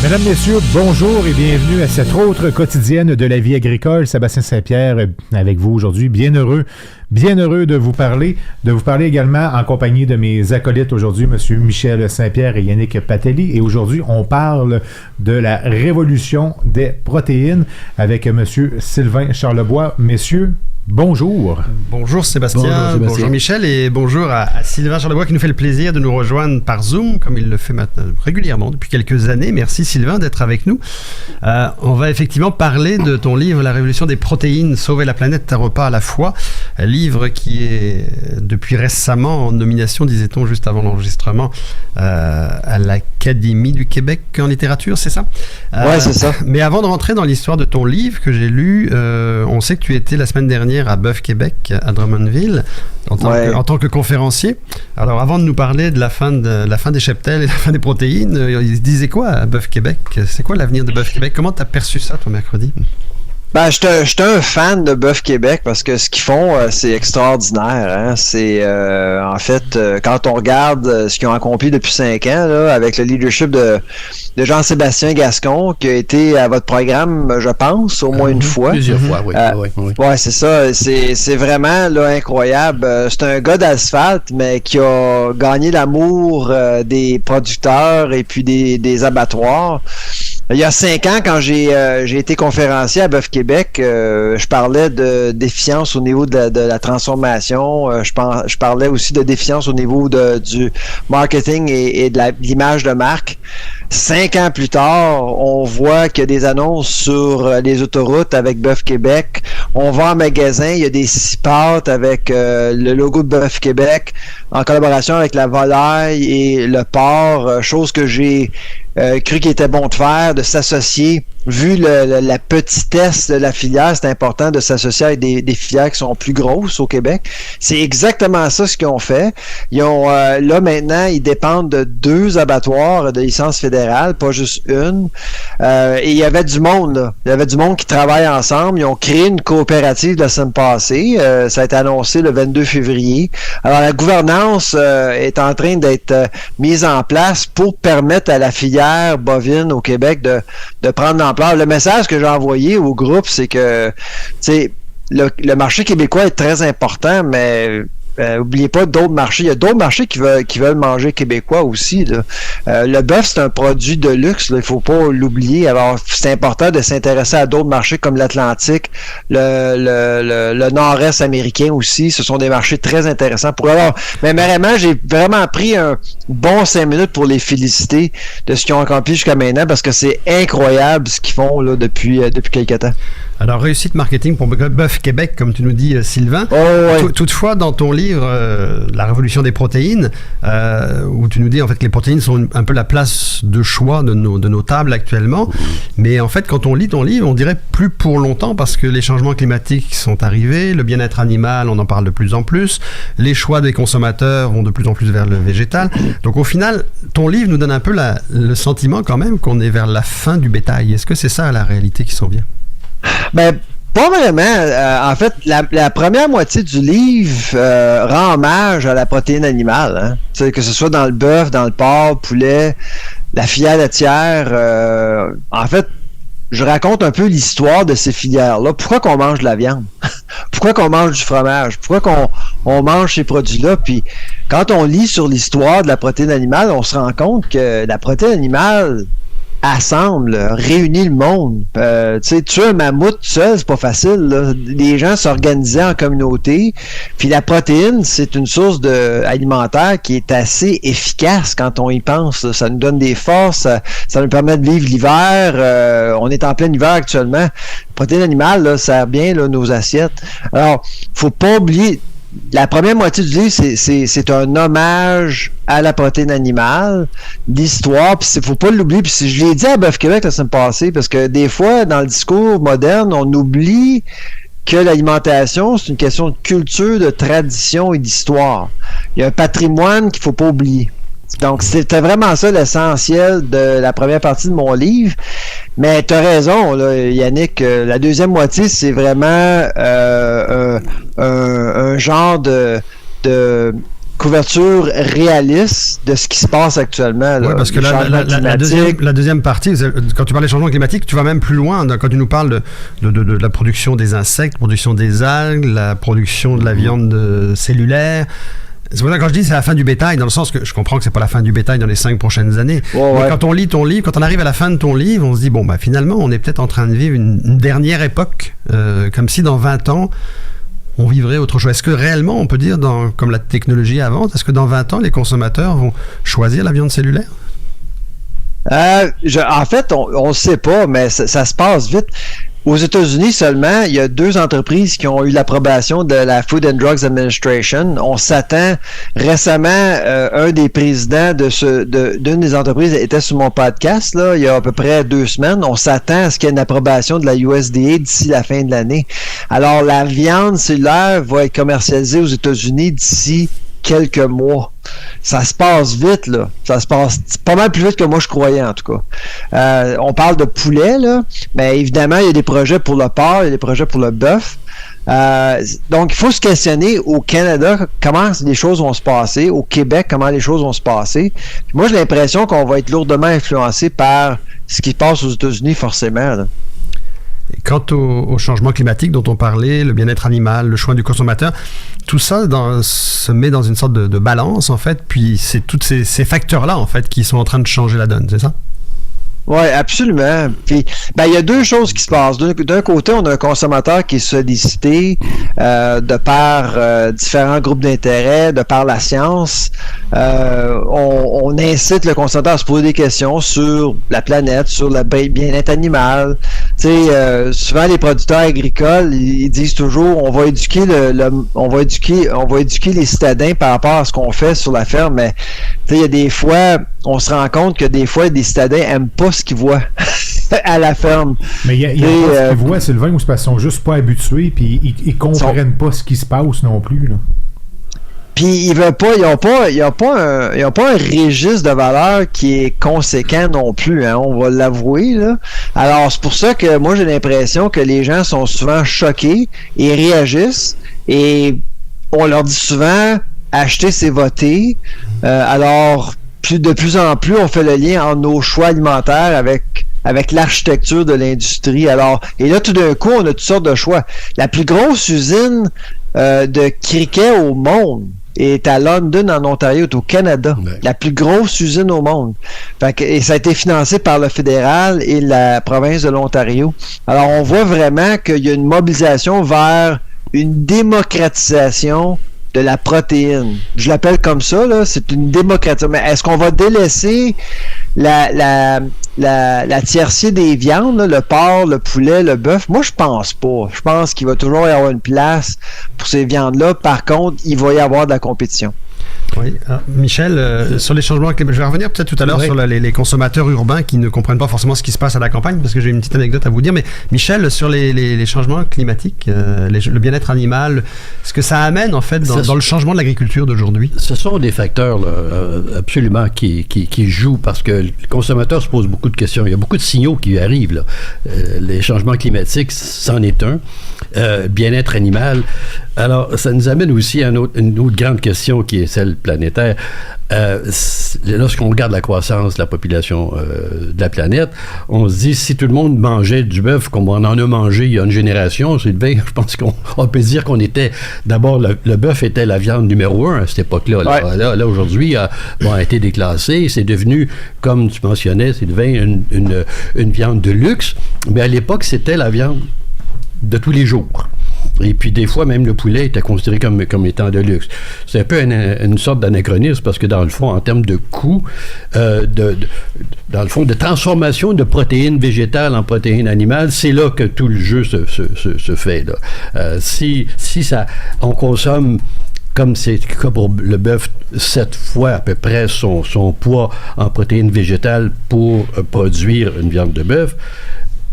Mesdames, Messieurs, bonjour et bienvenue à cette autre quotidienne de la vie agricole. Sébastien Saint-Pierre avec vous aujourd'hui. Bien heureux de vous parler également en compagnie de mes acolytes aujourd'hui, M. Michel Saint-Pierre et Yannick Patelli. Et aujourd'hui, on parle de la révolution des protéines avec M. Sylvain Charlebois. Messieurs, bonjour. Bonjour Sébastien, bonjour Michel et bonjour à Sylvain Charlebois qui nous fait le plaisir de nous rejoindre par Zoom comme il le fait maintenant régulièrement depuis quelques années. Merci Sylvain d'être avec nous. On va effectivement parler de ton livre La révolution des protéines, sauver la planète, un repas à la fois. Un livre qui est depuis récemment en nomination, disait-on juste avant l'enregistrement, à l'Académie du Québec en littérature, c'est ça? Ouais, c'est ça. Mais avant de rentrer dans l'histoire de ton livre que j'ai lu, on sait que tu étais la semaine dernière à Bœuf Québec, à Drummondville, en tant que conférencier. Alors, avant de nous parler de la fin des cheptels et de la fin des protéines, ils se disaient quoi à Bœuf Québec? C'est quoi l'avenir de Bœuf Québec? Comment tu as perçu ça, ton mercredi? Ben, j'étais un fan de Bœuf Québec parce que ce qu'ils font, c'est extraordinaire. Hein? C'est en fait, quand on regarde ce qu'ils ont accompli depuis 5 ans, là, avec le leadership de Jean-Sébastien Gascon, qui a été à votre programme, je pense, au moins une fois. Plusieurs fois, oui. Ouais, c'est ça. C'est vraiment là, incroyable. C'est un gars d'asphalte, mais qui a gagné l'amour des producteurs et puis des abattoirs. Il y a 5 ans, quand j'ai été conférencier à Bœuf Québec, je parlais de déficience au niveau de la transformation. Je parlais aussi de déficience au niveau du marketing et de l'image de marque. 5 ans plus tard, on voit qu'il y a des annonces sur les autoroutes avec Bœuf Québec. On va en magasin, il y a des 6 pâtes avec le logo de Bœuf Québec en collaboration avec la volaille et le porc, chose que j'ai cru qu'il était bon de faire, de s'associer. Vu la petitesse de la filière, c'est important de s'associer avec des filières qui sont plus grosses au Québec. C'est exactement ça ce qu'ils ont fait. Ils ont là maintenant, ils dépendent de 2 abattoirs de licence fédérale, pas juste une. Et il y avait du monde là. Il y avait du monde qui travaille ensemble. Ils ont créé une coopérative la semaine passée. Ça a été annoncé le 22 février. Alors la gouvernance est en train d'être mise en place pour permettre à la filière bovine au Québec de prendre l'ampleur. Le message que j'ai envoyé au groupe, c'est que le marché québécois est très important, mais oubliez pas d'autres marchés. Il y a d'autres marchés qui veulent manger québécois aussi. Là. Le bœuf, c'est un produit de luxe. Là. Il faut pas l'oublier. Alors, c'est important de s'intéresser à d'autres marchés comme l'Atlantique, le nord-est américain aussi. Ce sont des marchés très intéressants. Mais vraiment, j'ai vraiment pris un bon 5 minutes pour les féliciter de ce qu'ils ont accompli jusqu'à maintenant parce que c'est incroyable ce qu'ils font là, depuis quelques temps. Alors, réussite marketing pour Bœuf Québec, comme tu nous dis, Sylvain. Oh, ouais. Toutefois, dans ton livre, La révolution des protéines, où tu nous dis en fait que les protéines sont un peu la place de choix de nos tables actuellement. Mais en fait, quand on lit ton livre, on dirait plus pour longtemps parce que les changements climatiques sont arrivés, le bien-être animal, on en parle de plus en plus, les choix des consommateurs vont de plus en plus vers le végétal. Donc, au final, ton livre nous donne un peu le sentiment quand même qu'on est vers la fin du bétail. Est-ce que c'est ça la réalité qui s'en vient? Ben, pas vraiment. En fait, la première moitié du livre rend hommage à la protéine animale. Hein? Que ce soit dans le bœuf, dans le porc, poulet, la filière laitière. En fait, je raconte un peu l'histoire de ces filières-là. Pourquoi qu'on mange de la viande? Pourquoi qu'on mange du fromage? Pourquoi qu'on mange ces produits-là? Puis, quand on lit sur l'histoire de la protéine animale, on se rend compte que la protéine animale assemble, réunit le monde. Tuer un mammouth seul, c'est pas facile. Là. Les gens s'organisaient en communauté. Puis la protéine, c'est une source alimentaire qui est assez efficace quand on y pense. Là. Ça nous donne des forces, ça nous permet de vivre l'hiver. On est en plein hiver actuellement. La protéine animale, là, sert bien là, nos assiettes. Alors, faut pas oublier. La première moitié du livre, c'est un hommage à la protéine animale, l'histoire, puis il faut pas l'oublier. Puis je l'ai dit à Bœuf Québec la semaine passée, parce que des fois, dans le discours moderne, on oublie que l'alimentation, c'est une question de culture, de tradition et d'histoire. Il y a un patrimoine qu'il faut pas oublier. Donc, c'était vraiment ça l'essentiel de la première partie de mon livre. Mais tu as raison, là, Yannick. La deuxième moitié, c'est vraiment un genre de couverture réaliste de ce qui se passe actuellement. Oui, parce que la deuxième partie, quand tu parles des changements climatiques, tu vas même plus loin. Quand tu nous parles de la production des insectes, production des algues, la production de la viande cellulaire. C'est pour ça que quand je dis c'est la fin du bétail, dans le sens que je comprends que c'est pas la fin du bétail dans les 5 prochaines années. Mais quand on lit ton livre, quand on arrive à la fin de ton livre, on se dit, bon, bah, finalement, on est peut-être en train de vivre une dernière époque, comme si dans 20 ans, on vivrait autre chose. Est-ce que réellement, on peut dire, comme la technologie avance, est-ce que dans 20 ans, les consommateurs vont choisir la viande cellulaire? En fait, on ne sait pas, mais ça se passe vite. Aux États-Unis seulement, il y a 2 entreprises qui ont eu l'approbation de la Food and Drugs Administration. On s'attend récemment, un des présidents d'une des entreprises était sur mon podcast là, il y a à peu près 2 semaines. On s'attend à ce qu'il y ait une approbation de la USDA d'ici la fin de l'année. Alors, la viande cellulaire va être commercialisée aux États-Unis d'ici quelques mois. Ça se passe vite, là. Ça se passe pas mal plus vite que moi je croyais, en tout cas. On parle de poulet, là, mais évidemment, il y a des projets pour le porc, il y a des projets pour le bœuf. Donc, il faut se questionner au Canada comment les choses vont se passer, au Québec comment les choses vont se passer. Puis moi, j'ai l'impression qu'on va être lourdement influencé par ce qui se passe aux États-Unis, forcément, là. Quant au changement climatique dont on parlait, le bien-être animal, le choix du consommateur, tout ça se met dans une sorte de balance, en fait, puis c'est tous ces facteurs-là, en fait, qui sont en train de changer la donne, c'est ça? Oui, absolument. Puis, il y a 2 choses qui se passent. D'un côté, on a un consommateur qui est sollicité de par différents groupes d'intérêt, de par la science. On incite le consommateur à se poser des questions sur la planète, sur le bien-être animal. Tu sais, souvent les producteurs agricoles, ils disent toujours, on va éduquer on va éduquer les citadins par rapport à ce qu'on fait sur la ferme. Mais tu sais, il y a des fois, on se rend compte que des fois, des citadins aiment pas ce qu'ils voient à la ferme. Mais il y a pas ce qu'ils voient, Sylvain, ou c'est parce qu'ils sont juste pas habitués, puis ils comprennent pas ce qui se passe non plus, là. Puis ils veulent pas, ils ont pas un registre de valeur qui est conséquent non plus, hein, on va l'avouer, là. Alors c'est pour ça que moi j'ai l'impression que les gens sont souvent choqués et réagissent, et on leur dit souvent acheter c'est voter. Alors de plus en plus on fait le lien entre nos choix alimentaires avec l'architecture de l'industrie. Alors, et là, tout d'un coup, on a toutes sortes de choix. La plus grosse usine de cricket au monde est à London, en Ontario, au Canada. Ouais. La plus grosse usine au monde. Et ça a été financé par le fédéral et la province de l'Ontario. Alors, on voit vraiment qu'il y a une mobilisation vers une démocratisation de la protéine. Je l'appelle comme ça, là, c'est une démocratisation. Mais est-ce qu'on va délaisser la tiercé des viandes, là, le porc, le poulet, le bœuf? Moi, je pense pas. Je pense qu'il va toujours y avoir une place pour ces viandes-là. Par contre, il va y avoir de la compétition. Oui. Michel, sur les changements climatiques, je vais revenir peut-être tout à l'heure sur les consommateurs urbains qui ne comprennent pas forcément ce qui se passe à la campagne, parce que j'ai une petite anecdote à vous dire. Mais Michel, sur les changements climatiques, le bien-être animal, ce que ça amène en fait dans le changement de l'agriculture d'aujourd'hui? Ce sont des facteurs là, absolument qui jouent, parce que le consommateur se pose beaucoup de questions. Il y a beaucoup de signaux qui arrivent, là. Les changements climatiques, c'en est un. Bien-être animal. Alors, ça nous amène aussi à une autre grande question qui est celle planétaire. Lorsqu'on regarde la croissance de la population de la planète, on se dit, si tout le monde mangeait du bœuf comme on en a mangé il y a une génération, Sylvain, je pense qu'on peut dire qu'on était... D'abord, le bœuf était la viande numéro 1 à cette époque-là. Ouais. Là, aujourd'hui, a été déclassé. C'est devenu, comme tu mentionnais, c'est devenu une viande de luxe. Mais à l'époque, c'était la viande de tous les jours. Et puis, des fois, même le poulet était considéré comme étant de luxe. C'est un peu une sorte d'anachronisme, parce que, dans le fond, en termes de coût, dans le fond, de transformation de protéines végétales en protéines animales, c'est là que tout le jeu se fait, là. Si on consomme, comme c'est le cas pour le bœuf, 7 fois à peu près son poids en protéines végétales pour produire une viande de bœuf,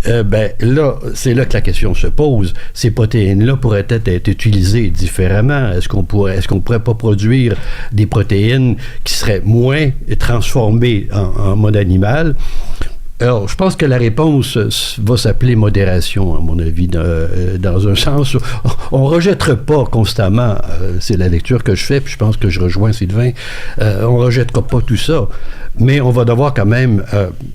là, c'est là que la question se pose. Ces protéines-là pourraient être utilisées différemment. Est-ce qu'on pourrait pas produire des protéines qui seraient moins transformées en mode animal? Alors, je pense que la réponse va s'appeler modération, à mon avis, dans un sens. On ne rejettera pas constamment, c'est la lecture que je fais, puis je pense que je rejoins Sylvain, on ne rejettera pas tout ça, mais on va devoir quand même,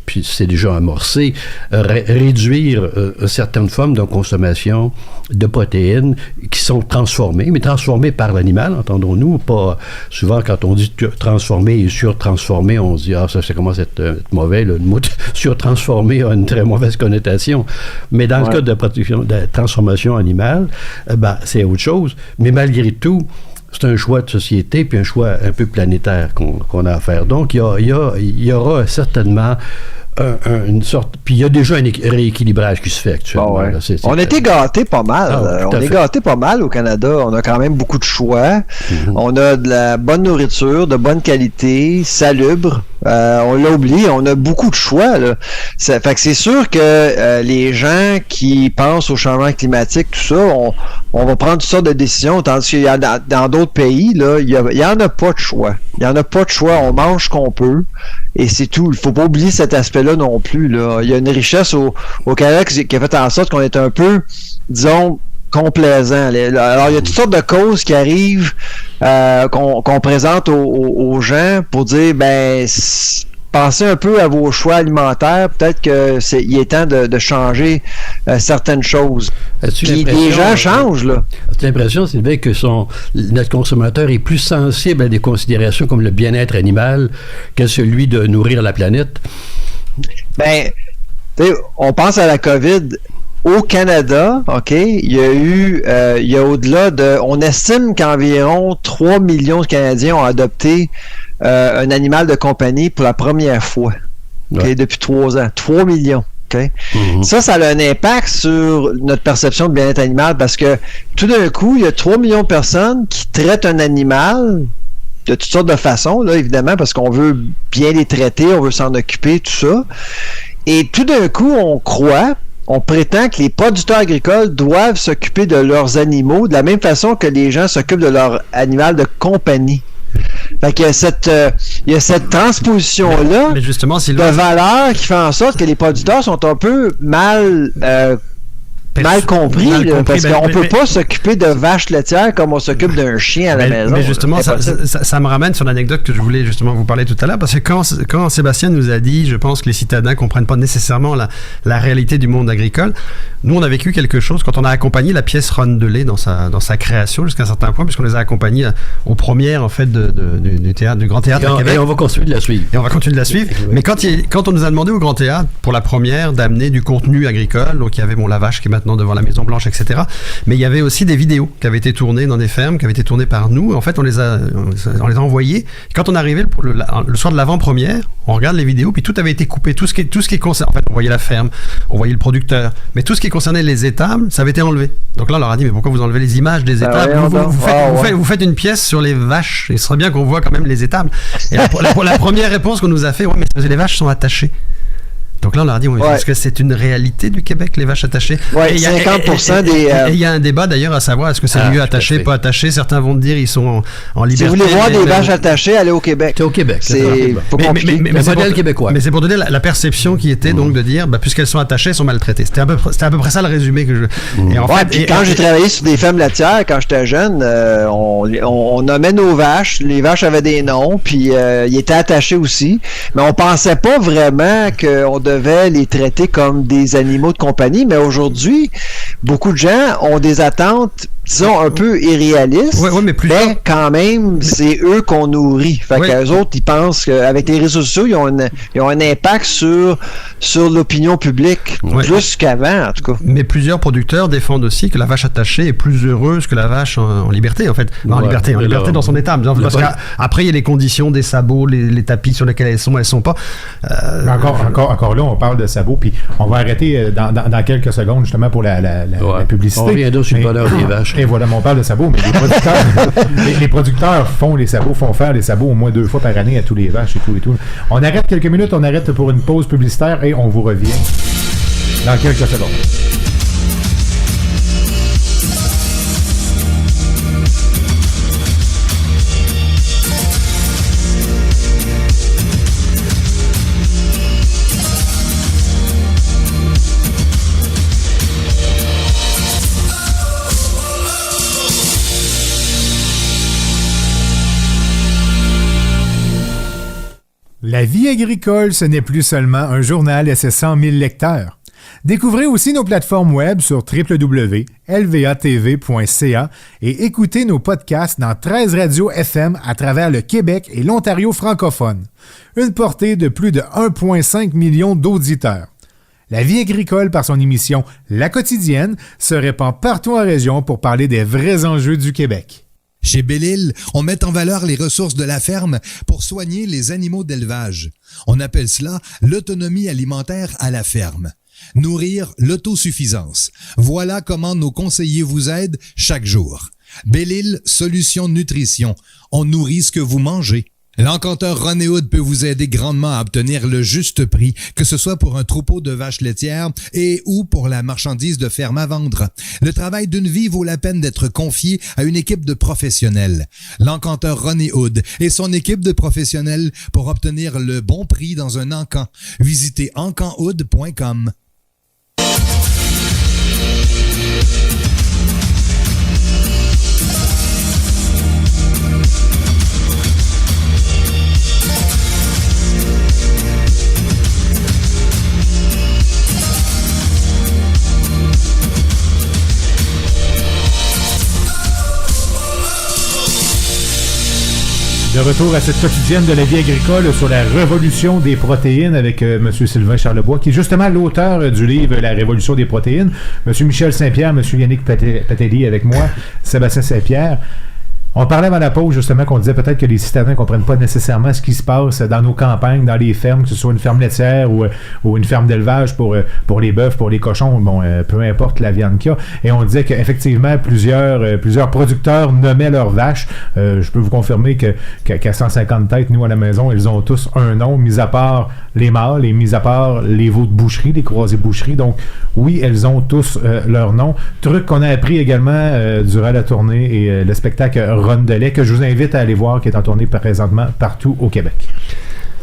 puis c'est déjà amorcé, réduire certaines formes de consommation de protéines qui sont transformées, mais transformées par l'animal, entendons-nous, pas souvent quand on dit transformé et surtransformé, on se dit, ça commence à être mauvais, le mot surtransformé a une très mauvaise connotation, mais dans le cas de transformation animale, c'est autre chose, mais malgré tout, c'est un choix de société puis un choix un peu planétaire qu'on a à faire. Donc, il y aura certainement une sorte... Puis il y a déjà un rééquilibrage qui se fait actuellement. Là, on a été gâtés pas mal. On est gâtés pas mal au Canada. On a quand même beaucoup de choix. On a de la bonne nourriture, de bonne qualité, salubre. On l'a oublié, on a beaucoup de choix. Là. Fait que c'est sûr que les gens qui pensent au changement climatique, tout ça, on va prendre toutes sortes de décisions, tandis qu'il y a dans d'autres pays, là, il y en a pas de choix. Il y en a pas de choix. On mange ce qu'on peut. Et c'est tout. Il faut pas oublier cet aspect-là non plus. Là. Il y a une richesse au Canada qui a fait en sorte qu'on est un peu, disons, complaisant. Alors, il y a toutes sortes de causes qui arrivent qu'on présente aux gens pour dire, pensez un peu à vos choix alimentaires. Peut-être qu'il est temps de changer certaines choses. Puis les gens changent, là. As-tu l'impression, Sylvain, que notre consommateur est plus sensible à des considérations comme le bien-être animal que celui de nourrir la planète? On pense à la COVID. Au Canada, OK, il y a au-delà de... On estime qu'environ 3 millions de Canadiens ont adopté un animal de compagnie pour la première fois, depuis 3 ans. 3 millions. Okay? Ça a un impact sur notre perception de bien-être animal parce que tout d'un coup, il y a 3 millions de personnes qui traitent un animal de toutes sortes de façons, là, évidemment, parce qu'on veut bien les traiter, on veut s'en occuper, tout ça. Et tout d'un coup, on prétend que les producteurs agricoles doivent s'occuper de leurs animaux de la même façon que les gens s'occupent de leur animal de compagnie. Fait qu'il y a cette transposition-là de valeur qui fait en sorte que les producteurs sont un peu mal compris, parce qu'on peut pas s'occuper de vaches laitières comme on s'occupe d'un chien à la maison. Mais justement, ça me ramène sur l'anecdote que je voulais justement vous parler tout à l'heure, parce que quand Sébastien nous a dit, je pense que les citadins comprennent pas nécessairement la réalité du monde agricole, nous on a vécu quelque chose quand on a accompagné la pièce Rondelet dans sa création jusqu'à un certain point, puisqu'on les a accompagnés aux premières en fait du Grand Théâtre à Québec. Et on va continuer de la suivre. Mais quand on nous a demandé au Grand Théâtre pour la première d'amener du contenu agricole, donc il y avait la vache qui est maintenant devant la Maison Blanche, etc. Mais il y avait aussi des vidéos qui avaient été tournées dans des fermes, qui avaient été tournées par nous. En fait, on les a envoyées. Et quand on arrivait le soir de l'avant-première, on regarde les vidéos, puis tout avait été coupé. Tout ce qui concerne, en fait, on voyait la ferme, on voyait le producteur, mais tout ce qui concernait les étables, ça avait été enlevé. Donc là, on leur a dit, mais pourquoi vous enlevez les images des étables? Vous faites une pièce sur les vaches. Il serait bien qu'on voit quand même les étables. Et la première réponse qu'on nous a fait, mais les vaches sont attachées. Donc là, on leur a dit, est-ce que c'est une réalité du Québec, les vaches attachées? Oui, 50% des... Et il y a un débat d'ailleurs à savoir, est-ce que c'est mieux attaché, pas attaché? Certains vont te dire, ils sont en liberté. Si vous voulez voir des vaches attachées, allez au Québec. C'est au Québec. C'est pas compliqué. Mais c'est modèle québécois. Mais c'est pour donner la perception qui était donc de dire, puisqu'elles sont attachées, elles sont maltraitées. C'était à peu près ça le résumé que je... Et en fait, quand j'ai travaillé sur des fermes laitières, quand j'étais jeune, on nommait nos vaches. Les vaches avaient des noms, puis ils étaient attachés aussi. Mais on pensait pas vraiment qu'on devait les traiter comme des animaux de compagnie, mais aujourd'hui, beaucoup de gens ont des attentes, disons, un peu irréalistes, mais quand même, c'est eux qu'on nourrit. Fait qu'eux autres, ils pensent qu'avec les réseaux sociaux, ils ont un impact sur l'opinion publique, plus qu'avant, en tout cas. Mais plusieurs producteurs défendent aussi que la vache attachée est plus heureuse que la vache en liberté, en fait. En liberté dans son étable. Parce qu'après, il y a les conditions des sabots, les tapis sur lesquels elles sont pas. Encore là, on parle de sabots, puis on va arrêter dans quelques secondes, justement, pour la publicité. On revient sur le bonheur des vaches. Et voilà, on parle de sabots, mais les producteurs font faire les sabots au moins 2 fois par année à tous les vaches et tout. On arrête quelques minutes, on arrête pour une pause publicitaire et on vous revient dans quelques secondes. La vie agricole, ce n'est plus seulement un journal et ses 100 000 lecteurs. Découvrez aussi nos plateformes web sur www.lvatv.ca et écoutez nos podcasts dans 13 radios FM à travers le Québec et l'Ontario francophone. Une portée de plus de 1,5 million d'auditeurs. La vie agricole, par son émission La Quotidienne, se répand partout en région pour parler des vrais enjeux du Québec. Chez Belle-Île, on met en valeur les ressources de la ferme pour soigner les animaux d'élevage. On appelle cela l'autonomie alimentaire à la ferme. Nourrir l'autosuffisance. Voilà comment nos conseillers vous aident chaque jour. Belle-Île Solutions Nutrition. On nourrit ce que vous mangez. L'encanteur René Hood peut vous aider grandement à obtenir le juste prix, que ce soit pour un troupeau de vaches laitières et ou pour la marchandise de ferme à vendre. Le travail d'une vie vaut la peine d'être confié à une équipe de professionnels. L'encanteur René Hood et son équipe de professionnels pour obtenir le bon prix dans un encan. Visitez encanhood.com. De retour à cette quotidienne de la vie agricole sur la révolution des protéines avec M. Sylvain Charlebois, qui est justement l'auteur du livre La révolution des protéines. M. Michel Saint-Pierre, M. Yannick Patelli avec moi, Sébastien Saint-Pierre. On parlait avant la pause, justement, qu'on disait peut-être que les citadins ne comprennent pas nécessairement ce qui se passe dans nos campagnes, dans les fermes, que ce soit une ferme laitière ou une ferme d'élevage pour les bœufs, pour les cochons, bon, peu importe la viande qu'il y a. Et on disait qu'effectivement, plusieurs producteurs nommaient leurs vaches. Je peux vous confirmer qu'à 150 têtes, nous, à la maison, ils ont tous un nom, mis à part les mâles et mis à part les veaux de boucherie, les croisés boucherie. Donc, oui, elles ont tous leur nom. Truc qu'on a appris également durant la tournée et le spectacle Rondelet, que je vous invite à aller voir, qui est en tournée présentement partout au Québec.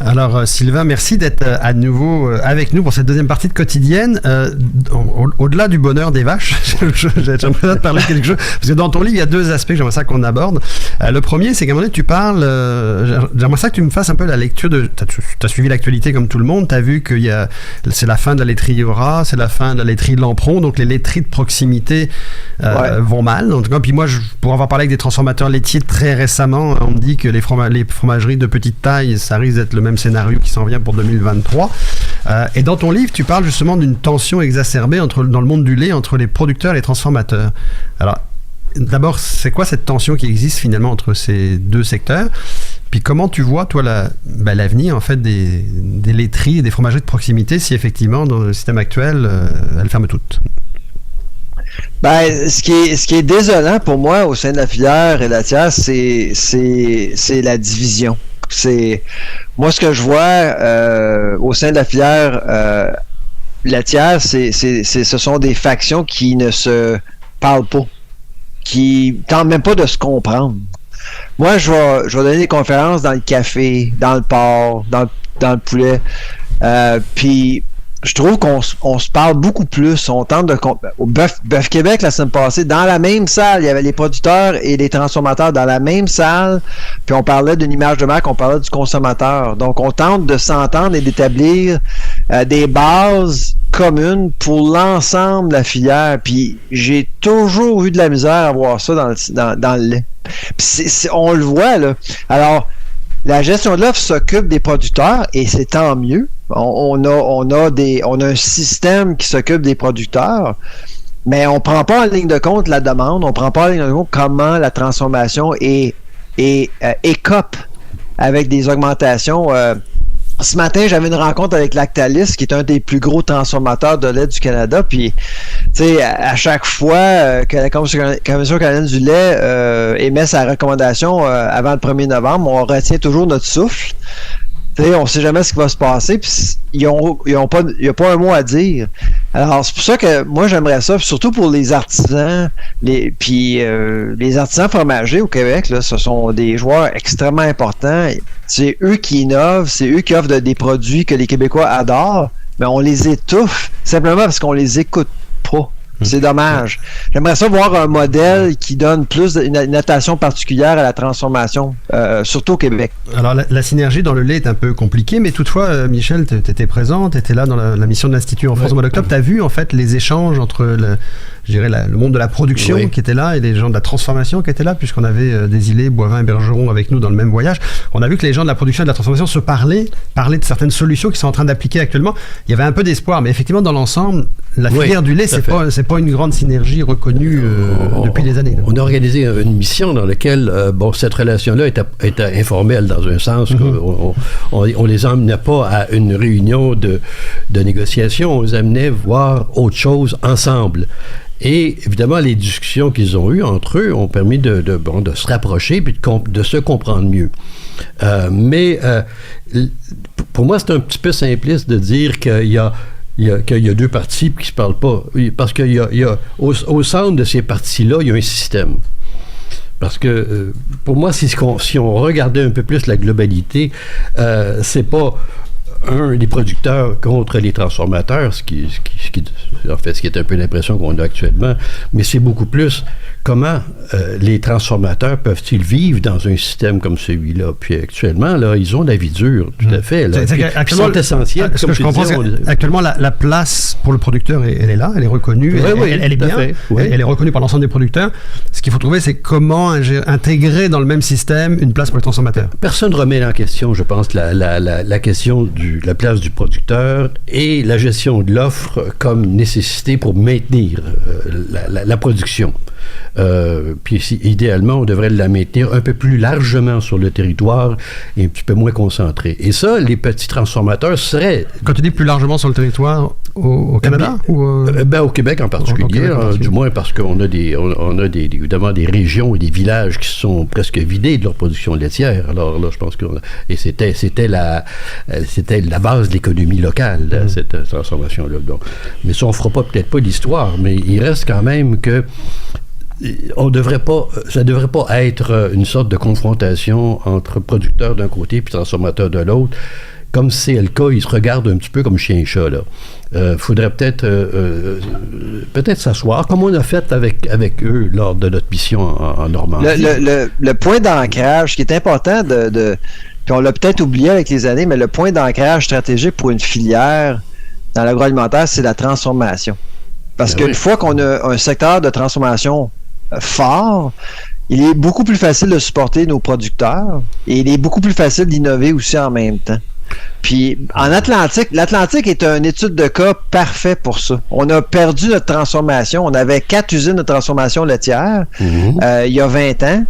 Alors Sylvain, merci d'être à nouveau avec nous pour cette deuxième partie de quotidienne. Au-delà du bonheur des vaches, j'aimerais te parler de quelque chose, parce que dans ton livre il y a deux aspects que j'aimerais ça qu'on aborde. Le premier, c'est qu'à un moment donné tu parles, j'aimerais ça que tu me fasses un peu la lecture de, t'as suivi l'actualité comme tout le monde, t'as vu que c'est la fin de la laiterie Eura, c'est la fin de la laiterie de Lampron, donc les laiteries de proximité vont mal. En tout cas, puis moi, pour avoir parlé avec des transformateurs laitiers très récemment, on me dit que les fromageries de petite taille, ça risque d'être le même scénario qui s'en vient pour 2023. Et dans ton livre, tu parles justement d'une tension exacerbée dans le monde du lait entre les producteurs et les transformateurs. Alors, d'abord, c'est quoi cette tension qui existe finalement entre ces deux secteurs? Puis comment tu vois, toi, l'avenir en fait des laiteries et des fromageries de proximité si effectivement, dans le système actuel, elles ferment toutes? Ben, ce qui est désolant pour moi au sein de la filière laitière, c'est la division. Moi, ce que je vois au sein de la filière laitière, ce sont des factions qui ne se parlent pas, qui tentent même pas de se comprendre. Moi, je vais donner des conférences dans le café, dans le porc, dans le poulet, puis je trouve qu'on se parle beaucoup plus. On tente de... Au Bœuf Québec, la semaine passée, dans la même salle, il y avait les producteurs et les transformateurs dans la même salle, puis on parlait d'une image de marque, on parlait du consommateur. Donc, on tente de s'entendre et d'établir des bases communes pour l'ensemble de la filière. Puis, j'ai toujours eu de la misère à voir ça dans le lait. Puis on le voit, là. Alors, la gestion de l'offre s'occupe des producteurs et c'est tant mieux. On a un système qui s'occupe des producteurs, mais on ne prend pas en ligne de compte la demande, on ne prend pas en ligne de compte comment la transformation écope avec des augmentations. Ce matin, j'avais une rencontre avec Lactalis, qui est un des plus gros transformateurs de lait du Canada. Puis, tu sais, à chaque fois que la Commission canadienne du lait émet sa recommandation avant le 1er novembre, on retient toujours notre souffle. T'sais, on sait jamais ce qui va se passer, puis il n'y a pas un mot à dire. Alors, c'est pour ça que moi, j'aimerais ça, surtout pour les artisans, les artisans fromagers au Québec, là, ce sont des joueurs extrêmement importants. C'est eux qui innovent, c'est eux qui offrent des produits que les Québécois adorent, mais on les étouffe simplement parce qu'on les écoute pas. C'est dommage. J'aimerais ça voir un modèle qui donne plus une attention particulière à la transformation, surtout au Québec. Alors, la synergie dans le lait est un peu compliquée, mais toutefois, Michel, tu étais présent, tu étais là dans la mission de l'Institut en France au mois d'octobre. Tu as vu, en fait, les échanges entre le monde de la production qui était là et les gens de la transformation qui étaient là, puisqu'on avait Désilets, Boivin et Bergeron avec nous dans le même voyage. On a vu que les gens de la production et de la transformation se parlaient de certaines solutions qu'ils sont en train d'appliquer actuellement. Il y avait un peu d'espoir, mais effectivement, dans l'ensemble, la filière du lait, c'est pas une grande synergie reconnue depuis des années. On a organisé une mission dans laquelle cette relation-là était informelle dans un sens qu'on les emmenait pas à une réunion de négociation, on les amenait voir autre chose ensemble. Et évidemment, les discussions qu'ils ont eues entre eux ont permis de se rapprocher puis de se comprendre mieux. Mais pour moi, c'est un petit peu simpliste de dire qu'il y a deux partis qui ne se parlent pas. Parce qu'il y a au centre de ces partis-là, il y a un système. Parce que, pour moi, si on regardait un peu plus la globalité, c'est pas les producteurs contre les transformateurs, ce qui est un peu l'impression qu'on a actuellement, mais c'est beaucoup plus comment les transformateurs peuvent-ils vivre dans un système comme celui-là. Puis actuellement, là, ils ont la vie dure, tout à fait. Là. Ils sont essentiels. Ce que je comprends, c'est qu'actuellement, la place pour le producteur, elle est là, elle est reconnue, elle est bien, elle est reconnue par l'ensemble des producteurs. Ce qu'il faut trouver, c'est comment intégrer dans le même système une place pour les transformateurs. Personne ne remet en question, je pense, la question la place du producteur et la gestion de l'offre comme nécessité pour maintenir la production. Puis idéalement, on devrait la maintenir un peu plus largement sur le territoire et un petit peu moins concentré. Et ça, les petits transformateurs seraient... Quand tu dis plus largement sur le territoire, au Canada au Québec en particulier, du moins parce qu'on a évidemment des régions et des villages qui sont presque vidés de leur production laitière. Alors là, je pense que... Et c'était la base de l'économie locale, cette transformation-là. Donc, mais ça, on ne fera peut-être pas l'histoire, mais il reste quand même que ça ne devrait pas être une sorte de confrontation entre producteurs d'un côté et transformateurs de l'autre. Comme c'est le cas, ils se regardent un petit peu comme chien et chat, là. Faudrait peut-être s'asseoir, comme on a fait avec eux lors de notre mission en Normandie. Le point d'ancrage, qui est important puis on l'a peut-être oublié avec les années, mais le point d'ancrage stratégique pour une filière dans l'agroalimentaire, c'est la transformation. Parce qu'une fois qu'on a un secteur de transformation fort, il est beaucoup plus facile de supporter nos producteurs et il est beaucoup plus facile d'innover aussi en même temps. Puis en Atlantique, l'Atlantique est une étude de cas parfait pour ça. On a perdu notre transformation. On avait 4 usines de transformation laitière il y a 20 ans.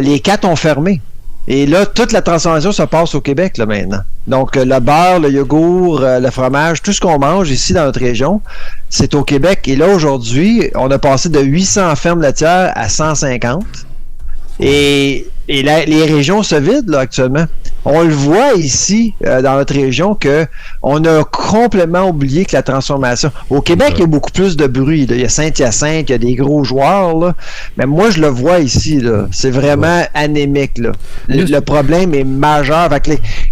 Les 4 ont fermé. Et là, toute la transformation se passe au Québec là, maintenant. Donc, le beurre, le yogourt, le fromage, tout ce qu'on mange ici dans notre région, c'est au Québec. Et là, aujourd'hui, on a passé de 800 fermes laitières à 150. Et les régions se vident là, actuellement. On le voit ici, dans notre région, qu'on a complètement oublié que la transformation... Au Québec, il y a beaucoup plus de bruit. Là. Il y a Saint-Hyacinthe, il y a des gros joueurs. Là. Mais moi, je le vois ici. Là. C'est vraiment anémique. Là. Le problème est majeur.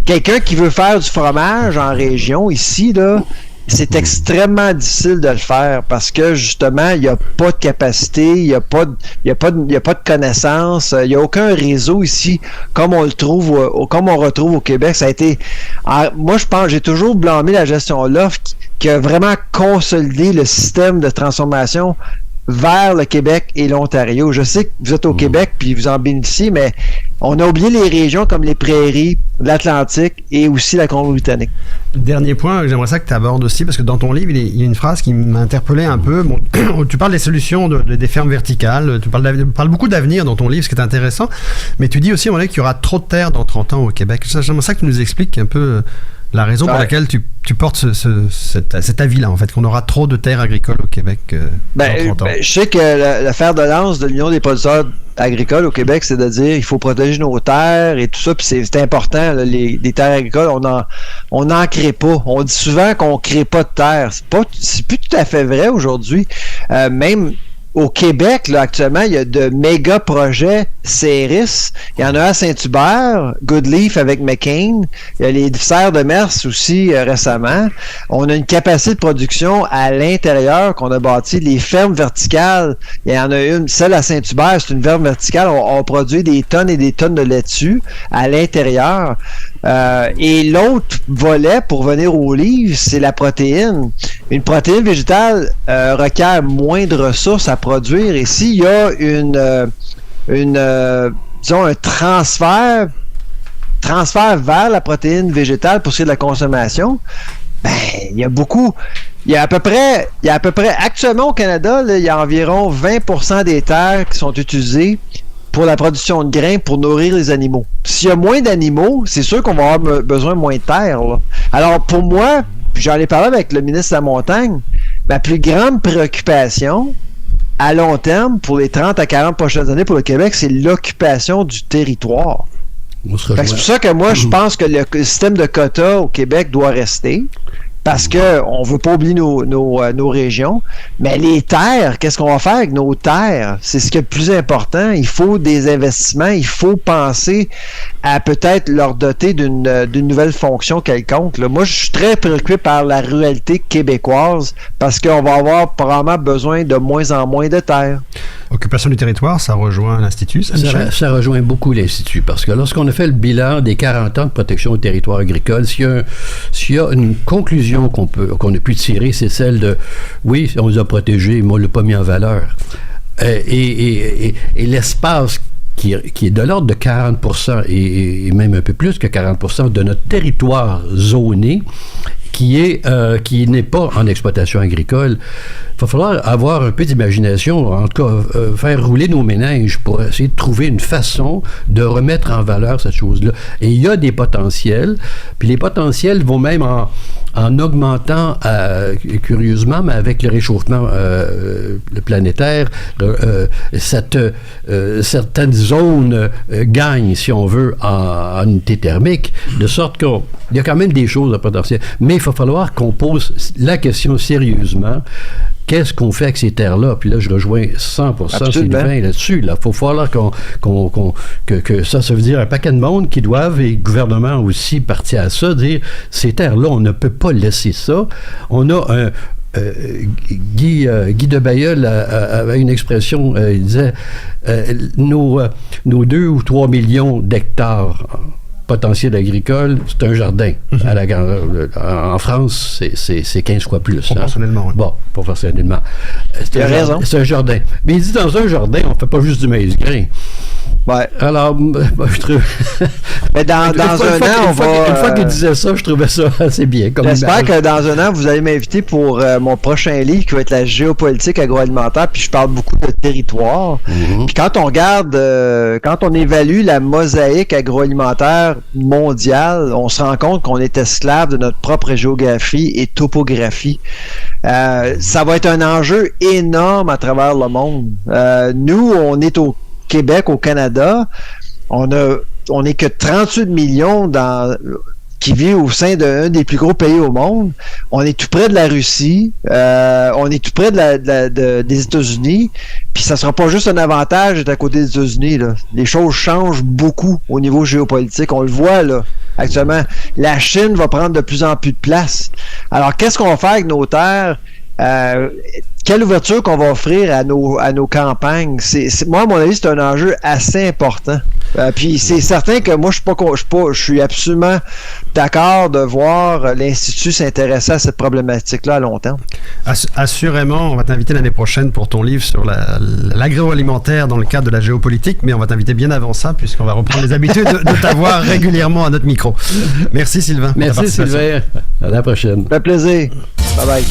Quelqu'un qui veut faire du fromage en région, ici, là, c'est extrêmement difficile de le faire parce que justement, il n'y a pas de capacité, il n'y a pas de connaissances, il n'y a aucun réseau ici comme on retrouve au Québec. Ça a été, moi je pense, j'ai toujours blâmé la gestion de l'offre qui a vraiment consolidé le système de transformation vers le Québec et l'Ontario. Je sais que vous êtes au Québec puis vous en bénéficiez, mais on a oublié les régions comme les Prairies, l'Atlantique et aussi la Colombie-Britannique. Dernier point, j'aimerais ça que tu abordes aussi, parce que dans ton livre, il y a une phrase qui m'a interpellé un peu. Bon, tu parles des solutions des fermes verticales, tu parles beaucoup d'avenir dans ton livre, ce qui est intéressant, mais tu dis aussi, à un moment donné, qu'il y aura trop de terre dans 30 ans au Québec. J'aimerais ça que tu nous expliques un peu la raison pour laquelle tu portes cet avis-là, en fait, qu'on aura trop de terres agricoles au Québec dans 30 ans. Je sais que le fer de lance de l'Union des producteurs agricoles au Québec, c'est de dire il faut protéger nos terres et tout ça, puis c'est important, là, les terres agricoles, on n'en crée pas. On dit souvent qu'on ne crée pas de terre. C'est plus tout à fait vrai aujourd'hui. Même au Québec, là, actuellement, il y a de méga projets CERIS. Il y en a à Saint-Hubert, Goodleaf avec McCain. Il y a les serres de Mers aussi récemment. On a une capacité de production à l'intérieur qu'on a bâti. Les fermes verticales, il y en a une. Celle à Saint-Hubert, c'est une ferme verticale. On produit des tonnes et des tonnes de laitue à l'intérieur. Et l'autre volet, pour venir au livre, c'est la protéine. Une protéine végétale requiert moins de ressources à produire. Et s'il y a disons un transfert vers la protéine végétale pour ce qui est de la consommation, ben, il y a à peu près, actuellement au Canada, là, il y a environ 20% des terres qui sont utilisées pour la production de grains pour nourrir les animaux. S'il y a moins d'animaux, c'est sûr qu'on va avoir besoin de moins de terre, là. Alors, pour moi, puis j'en ai parlé avec le ministre de la Montagne, ma plus grande préoccupation à long terme pour les 30 à 40 prochaines années pour le Québec, c'est l'occupation du territoire. C'est pour ça que moi, je pense que le système de quotas au Québec doit rester. Parce qu'on ne veut pas oublier nos régions. Mais les terres, qu'est-ce qu'on va faire avec nos terres? C'est ce qui est le plus important. Il faut des investissements. Il faut penser à peut-être leur doter d'une nouvelle fonction quelconque. Là, moi, je suis très préoccupé par la ruralité québécoise parce qu'on va avoir probablement besoin de moins en moins de terres. Occupation du territoire, ça rejoint l'Institut, ça rejoint beaucoup l'Institut, parce que lorsqu'on a fait le bilan des 40 ans de protection du territoire agricole, s'il y a une conclusion qu'on a pu tirer, c'est celle de, oui, on les a protégés, mais on ne l'a pas mis en valeur. Et l'espace qui est de l'ordre de 40% et même un peu plus que 40% de notre territoire zoné, qui n'est pas en exploitation agricole. Il va falloir avoir un peu d'imagination, en tout cas faire rouler nos méninges pour essayer de trouver une façon de remettre en valeur cette chose-là. Et il y a des potentiels, puis les potentiels vont même en augmentant, curieusement, mais avec le réchauffement planétaire, certaines zones gagnent, si on veut, en unité thermique, de sorte qu'il y a quand même des choses à potentiel. Mais il va falloir qu'on pose la question sérieusement. Qu'est-ce qu'on fait avec ces terres-là? Puis là, je rejoins 100% Sylvain là-dessus. Il faut falloir que ça veut dire un paquet de monde qui doivent, et le gouvernement aussi, partir à ça, dire ces terres-là, on ne peut pas laisser ça. On a Guy de Bailleul avait une expression, il disait nos 2 ou 3 millions d'hectares potentiel agricole, c'est un jardin. En France, c'est 15 fois plus. Proportionnellement. Hein? Bon, proportionnellement. C'est un jardin. Mais il dit, dans un jardin, on ne fait pas juste du maïs grain. Ouais. Alors, je trouve... Mais dans un an, Une fois qu'il disait ça, je trouvais ça assez bien. J'espère que dans un an, vous allez m'inviter pour mon prochain livre qui va être la géopolitique agroalimentaire, puis je parle beaucoup de territoire. Mm-hmm. Puis quand on regarde, quand on évalue la mosaïque agroalimentaire mondiale, on se rend compte qu'on est esclave de notre propre géographie et topographie. Ça va être un enjeu énorme à travers le monde. Nous, on est au Québec, au Canada, on n'est que 38 millions qui vit au sein d'un des plus gros pays au monde. On est tout près de la Russie, on est tout près des États-Unis, puis ça sera pas juste un avantage d'être à côté des États-Unis, là. Les choses changent beaucoup au niveau géopolitique, on le voit là. Actuellement, la Chine va prendre de plus en plus de place. Alors, qu'est-ce qu'on va faire avec nos terres? Quelle ouverture qu'on va offrir à nos campagnes? Moi, à mon avis, c'est un enjeu assez important. Puis c'est certain que moi, je suis absolument d'accord de voir l'Institut s'intéresser à cette problématique-là à long terme. Assurément, on va t'inviter l'année prochaine pour ton livre sur l'agroalimentaire dans le cadre de la géopolitique, mais on va t'inviter bien avant ça, puisqu'on va reprendre les habitudes de t'avoir régulièrement à notre micro. Merci Sylvain. Merci Sylvain. À la prochaine. Ça fait plaisir. Bye bye.